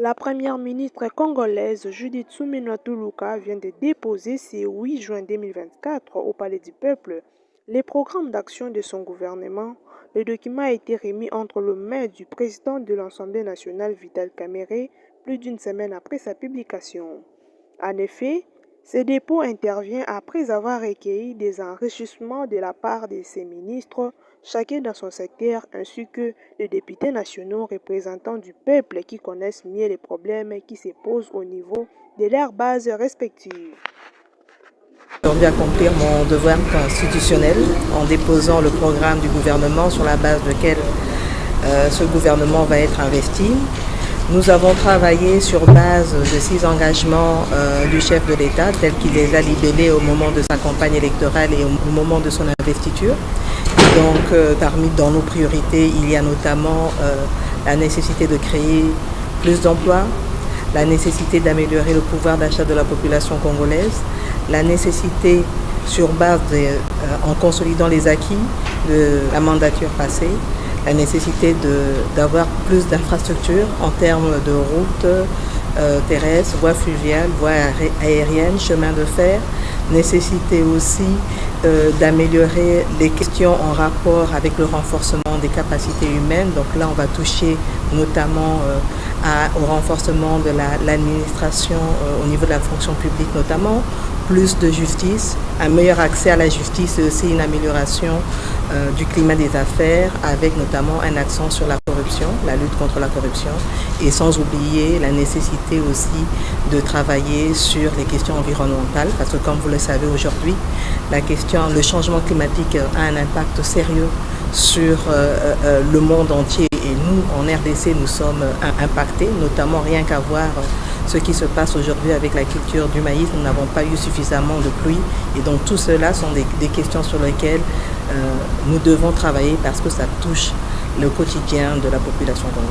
La première ministre congolaise Judith Suminwa Tuluka vient de déposer ce 8 juin 2024 au Palais du Peuple les programmes d'action de son gouvernement. Le document a été remis entre les mains du président de l'Assemblée nationale Vital Kamerhe plus d'une semaine après sa publication. En effet, ce dépôt intervient après avoir recueilli des enrichissements de la part de ses ministres, chacun dans son secteur, ainsi que les députés nationaux représentants du peuple qui connaissent mieux les problèmes qui se posent au niveau de leurs bases respectives. Aujourd'hui accomplir mon devoir constitutionnel en déposant le programme du gouvernement sur la base duquel ce gouvernement va être investi. Nous avons travaillé sur base de 6 engagements du chef de l'État tels qu'il les a libellés au moment de sa campagne électorale et au moment de son investiture. Donc dans nos priorités, il y a notamment la nécessité de créer plus d'emplois, la nécessité d'améliorer le pouvoir d'achat de la population congolaise, la nécessité en consolidant les acquis de la mandature passée, la nécessité d'avoir plus d'infrastructures en termes de routes terrestres, voies fluviales, voies aériennes, chemins de fer, nécessité aussi d'améliorer les questions en rapport avec le renforcement des capacités humaines. Donc là, on va toucher notamment au renforcement de l'administration au niveau de la fonction publique notamment, plus de justice, un meilleur accès à la justice et aussi une amélioration du climat des affaires avec notamment un accent sur la corruption, la lutte contre la corruption et sans oublier la nécessité aussi de travailler sur les questions environnementales parce que comme vous le savez aujourd'hui, le changement climatique a un impact sérieux sur le monde entier et nous en RDC nous sommes impactés, notamment rien qu'à voir ce qui se passe aujourd'hui avec la culture du maïs. Nous n'avons pas eu suffisamment de pluie et donc tout cela sont des questions sur lesquelles nous devons travailler parce que ça touche le quotidien de la population congolaise.